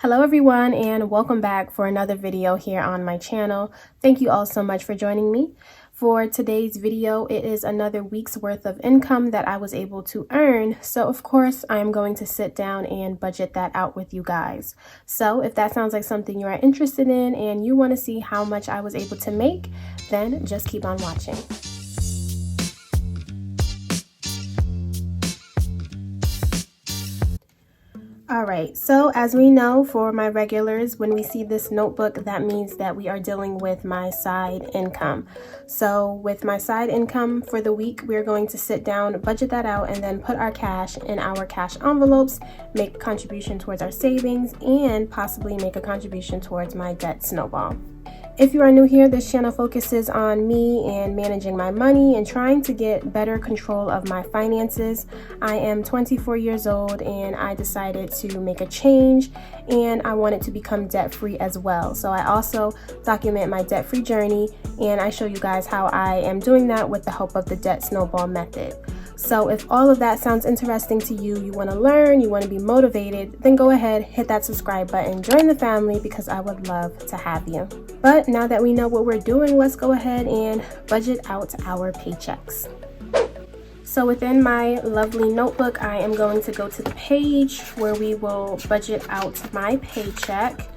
Hello everyone, and welcome back for another video here on my channel. Thank you all so much for joining me. For today's video, it is another week's worth of income that I was able to earn. So of course, I'm going to sit down and budget that out with you guys. So if that sounds like something you are interested in and you want to see how much I was able to make, then just keep on watching. Alright, so as we know, for my regulars, when we see this notebook, that means that we are dealing with my side income. So with my side income for the week, we're going to sit down, budget that out, and then put our cash in our cash envelopes, make a contribution towards our savings, and possibly make a contribution towards my debt snowball. If you are new here, this channel focuses on me and managing my money and trying to get better control of my finances. I am 24 years old and I decided to make a change, and I wanted to become debt-free as well. So I also document my debt-free journey, and I show you guys how I am doing that with the help of the debt snowball method. So if all of that sounds interesting to you, you want to learn, you want to be motivated, then go ahead, hit that subscribe button, join the family, because I would love to have you. But now that we know what we're doing, let's go ahead and budget out our paychecks. So within my lovely notebook, I am going to go to the page where we will budget out my paycheck.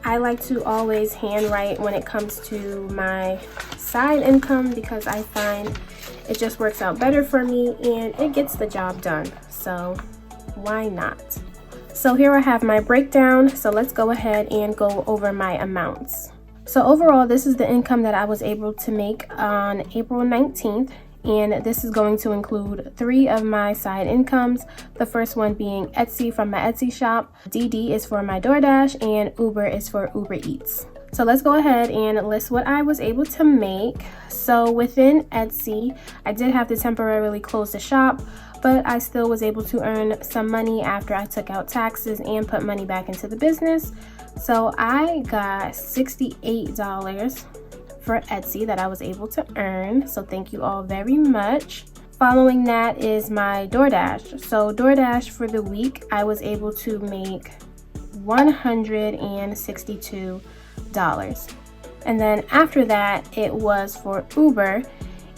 I like to always handwrite when it comes to my side income because I find it just works out better for me and it gets the job done. So why not? So here I have my breakdown. So let's go ahead and go over my amounts. So overall, this is the income that I was able to make on April 19th. And this is going to include 3 of my side incomes. The first one being Etsy from my Etsy shop, DD is for my DoorDash, and Uber is for UberEats. So let's go ahead and list what I was able to make. So within Etsy, I did have to temporarily close the shop, but I still was able to earn some money after I took out taxes and put money back into the business. So I got $68 for Etsy that I was able to earn. So thank you all very much. Following that is my DoorDash. So DoorDash for the week, I was able to make $162. And then after that, it was for Uber.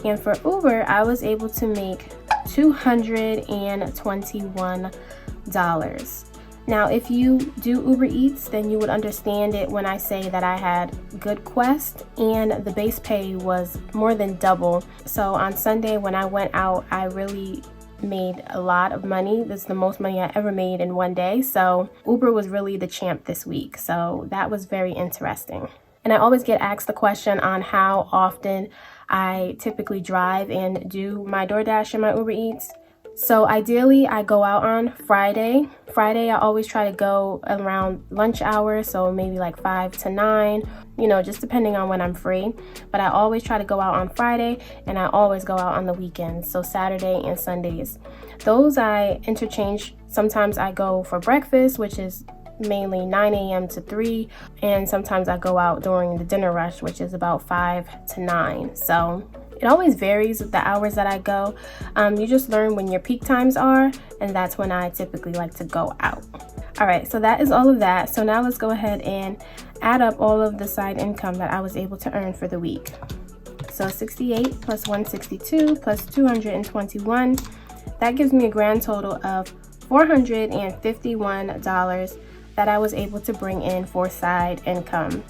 And for Uber, I was able to make $221. Now, if you do Uber Eats, then you would understand it when I say that I had good quest and the base pay was more than double. So on Sunday when I went out, I really made a lot of money. This is the most money I ever made in one day. So Uber was really the champ this week. So that was very interesting. And I always get asked the question on how often I typically drive and do my DoorDash and my Uber Eats. So ideally, I go out on Friday. I always try to go around lunch hour, so maybe like 5 to 9, just depending on when I'm free. But I always try to go out on Friday, and I always go out on the weekends, so Saturday and Sundays. Those I interchange. Sometimes I go for breakfast, which is mainly 9 a.m. to 3, and sometimes I go out during the dinner rush, which is about 5 to 9. So it always varies with the hours that I go. You just learn when your peak times are, and that's when I typically like to go out. All right, so that is all of that. So now let's go ahead and add up all of the side income that I was able to earn for the week. So 68 plus 162 plus 221, that gives me a grand total of $451 that I was able to bring in for side income.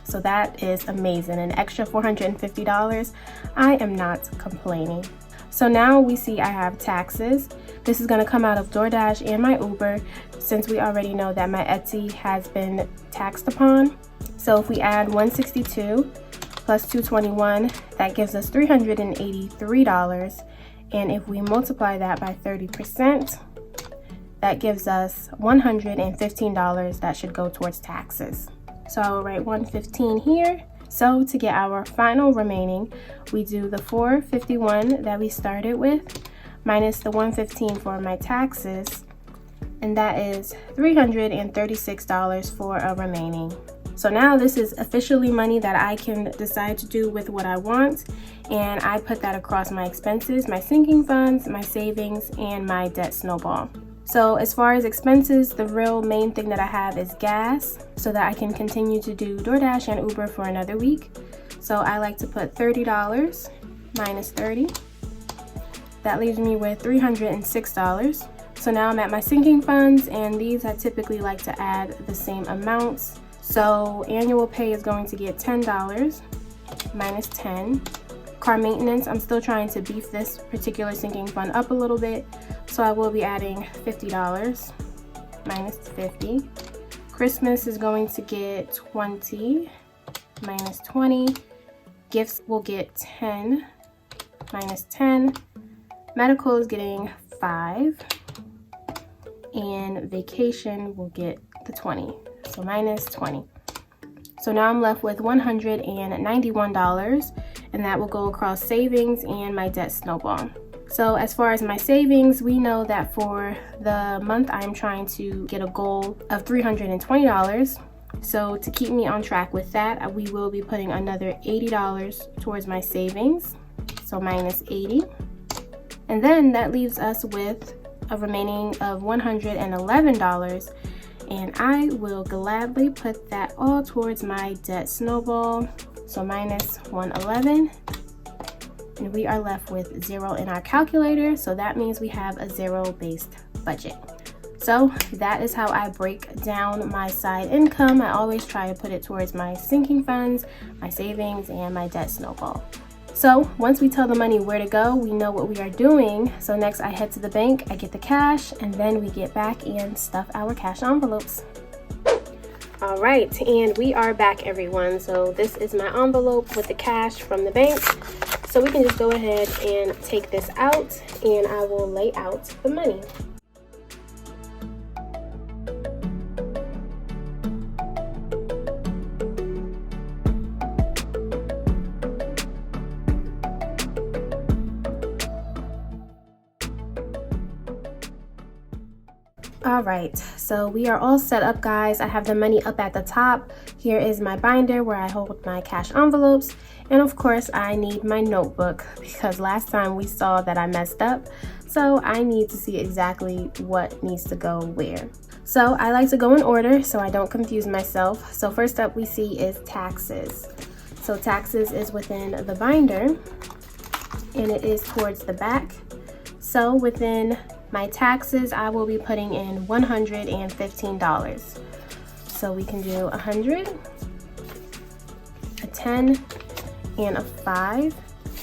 So that is amazing. An extra $450. I am not complaining. So now we see I have taxes. This is going to come out of DoorDash and my Uber, since we already know that my Etsy has been taxed upon. So if we add 162 plus 221, that gives us $383. And if we multiply that by 30%, that gives us $115 that should go towards taxes. So I will write 115 here. So to get our final remaining, we do the 451 that we started with minus the 115 for my taxes, and that is $336 for a remaining. So now this is officially money that I can decide to do with what I want, and I put that across my expenses, my sinking funds, my savings, and my debt snowball. So as far as expenses, the real main thing that I have is gas so that I can continue to do DoorDash and Uber for another week. So I like to put $30 minus 30. That leaves me with $306. So now I'm at my sinking funds, and these I typically like to add the same amounts. So annual pay is going to get $10 minus 10. Car maintenance, I'm still trying to beef this particular sinking fund up a little bit, so I will be adding $50 minus 50. Christmas is going to get 20 minus 20. Gifts will get 10 minus 10. Medical is getting 5. And vacation will get the 20, so minus 20. So now I'm left with $191, and that will go across savings and my debt snowball. So as far as my savings, we know that for the month I'm trying to get a goal of $320. So to keep me on track with that, we will be putting another $80 towards my savings, so minus 80. And then that leaves us with a remaining of $111. And I will gladly put that all towards my debt snowball. So minus 111. And we are left with 0 in our calculator. So that means we have a zero-based budget. So that is how I break down my side income. I always try to put it towards my sinking funds, my savings, and my debt snowball. So once we tell the money where to go, we know what we are doing. So next I head to the bank, I get the cash, and then we get back and stuff our cash envelopes. All right, and we are back, everyone. So this is my envelope with the cash from the bank. So we can just go ahead and take this out, and I will lay out the money. All right, so we are all set up, guys. I have the money up at the top. Here is my binder where I hold my cash envelopes. And of course, I need my notebook because last time we saw that I messed up. So I need to see exactly what needs to go where. So I like to go in order so I don't confuse myself. So first up we see is taxes. So taxes is within the binder and it is towards the back. So within my taxes, I will be putting in $115. So we can do 100, a 10, and a 5,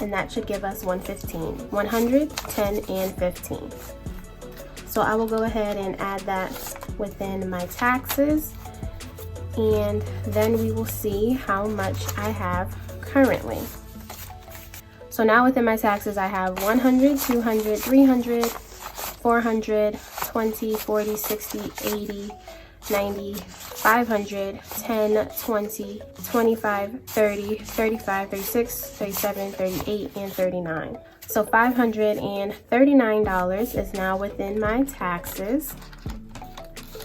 and that should give us 115. 100, 10, and 15. So I will go ahead and add that within my taxes, and then we will see how much I have currently. So now within my taxes, I have 100, 200, 300, 400, 20, 40, 60, 80, 90, 500, 10, 20, 25, 30, 35, 36, 37, 38, and 39. So $539 is now within my taxes.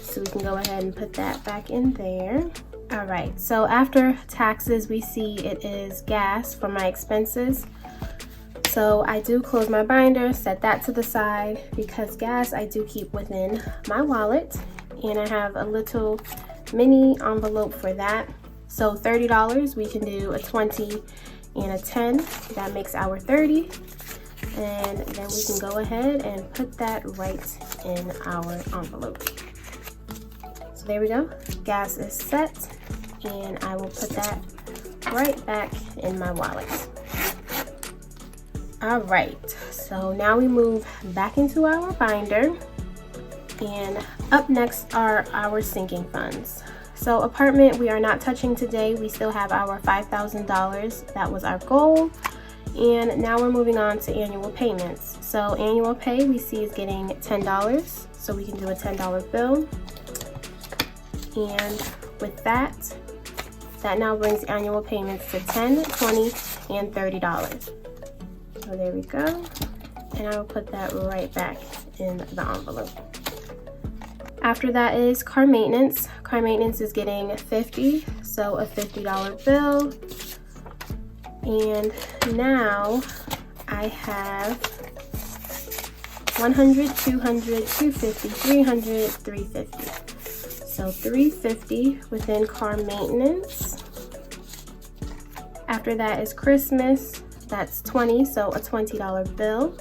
So we can go ahead and put that back in there. All right, so after taxes, we see it is gas for my expenses. So I do close my binder, set that to the side because gas I do keep within my wallet, and I have a little mini envelope for that. So $30, we can do a 20 and a 10. That makes our 30. And then we can go ahead and put that right in our envelope. So there we go. Gas is set, and I will put that right back in my wallet. All right, so now we move back into our binder, and up next are our sinking funds. So apartment, we are not touching today. We still have our $5,000. That was our goal. And now we're moving on to annual payments. So annual pay we see is getting $10. So we can do a $10 bill. And with that now brings annual payments to $10, $20, and $30. So there we go, and I will put that right back in the envelope. After that is car maintenance. Car maintenance is getting 50, so a $50 bill. And now I have 100, 200, 250, 300, 350. So $350 within car maintenance. After that is Christmas. That's $20, so a $20 bill.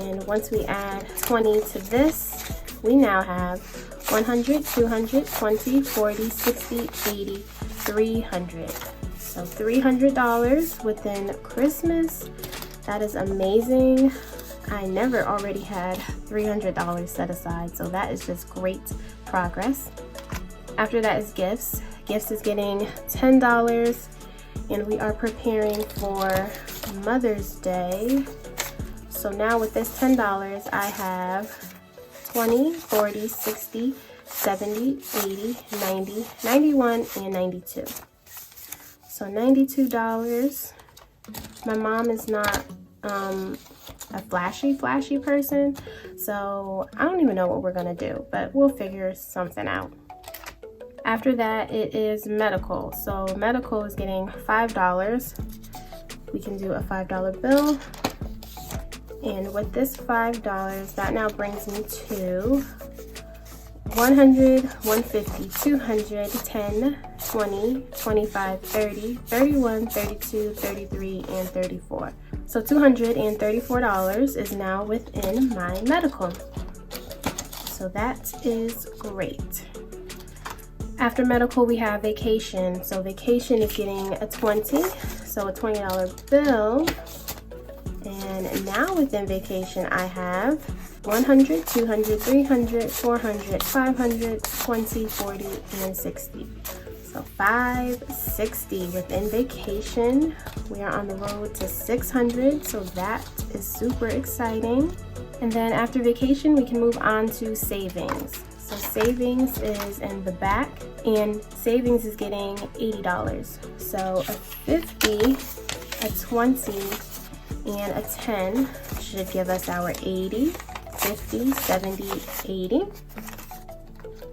And once we add 20 to this, we now have 100, 200, 20, 40, 60, 80, 300. So $300 within Christmas. That is amazing. I never already had $300 set aside, so that is just great progress. After that is gifts. Gifts is getting $10, and we are preparing for Mother's Day. So now with this $10, I have 20, 40, 60, 70, 80, 90, 91, and 92. So $92. My mom is not a flashy person, so I don't even know what we're gonna do, but we'll figure something out. After that, it is medical. So medical is getting $5. We can do a $5 bill. And with this $5, that now brings me to 100, 150, 200, 10, 20, 25, 30, 31, 32, 33, and 34. So $234 is now within my medical. So that is great. After medical, we have vacation. So vacation is getting a 20, so a $20 bill. And now within vacation, I have 100, 200, 300, 400, 500, 20, 40, and 60. So $560 within vacation. We are on the road to 600, so that is super exciting. And then after vacation, we can move on to savings. So savings is in the back, and savings is getting $80. So a 50, a 20, and a 10 should give us our 80, 50, 70, 80.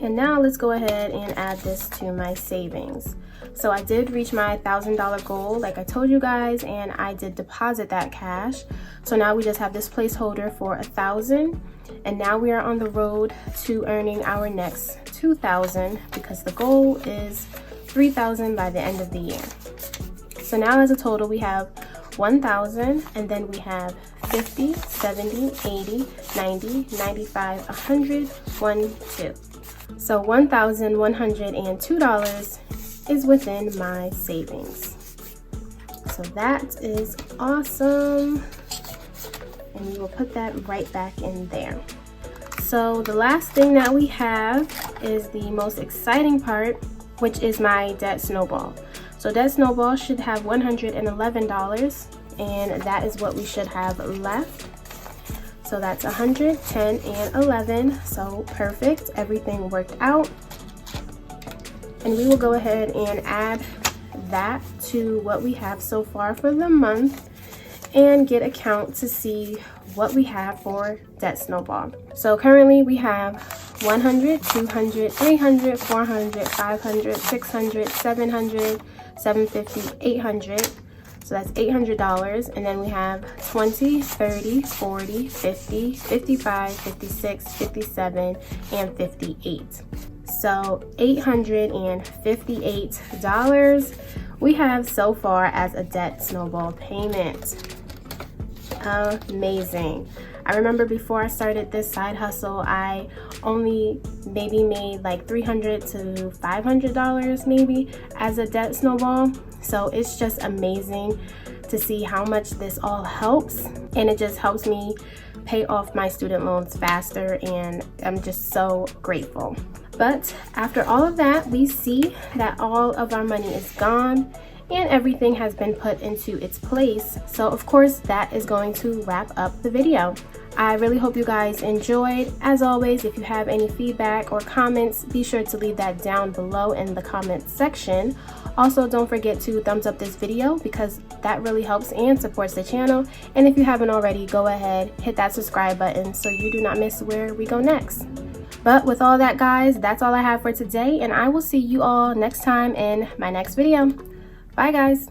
And now let's go ahead and add this to my savings. So I did reach my $1,000 goal like I told you guys, and I did deposit that cash. So now we just have this placeholder for $1,000, and now we are on the road to earning our next $2,000 because the goal is $3,000 by the end of the year. So now as a total, we have $1,000, and then we have 50, 70, 80, 90, 95, 100, 1, 2. So $1,102 is within my savings. So that is awesome. And we will put that right back in there. So the last thing that we have is the most exciting part, which is my debt snowball. So debt snowball should have $111, and that is what we should have left. So that's 100, 10, and 11. So perfect, everything worked out. And we will go ahead and add that to what we have so far for the month and get a count to see what we have for debt snowball. So currently we have 100, 200, 300, 400, 500, 600, 700, 750, 800. So that's $800. And then we have 20, 30, 40, 50, 55, 56, 57, and 58. So $858 we have so far as a debt snowball payment. Amazing. I remember before I started this side hustle, I only maybe made like $300 to $500 maybe as a debt snowball. So it's just amazing to see how much this all helps, and it just helps me pay off my student loans faster, and I'm just so grateful. But after all of that, we see that all of our money is gone and everything has been put into its place. So of course that is going to wrap up the video. I really hope you guys enjoyed. As always, if you have any feedback or comments, be sure to leave that down below in the comments section. Also, don't forget to thumbs up this video because that really helps and supports the channel. And if you haven't already, go ahead, hit that subscribe button so you do not miss where we go next. But with all that, guys, that's all I have for today, and I will see you all next time in my next video. Bye, guys.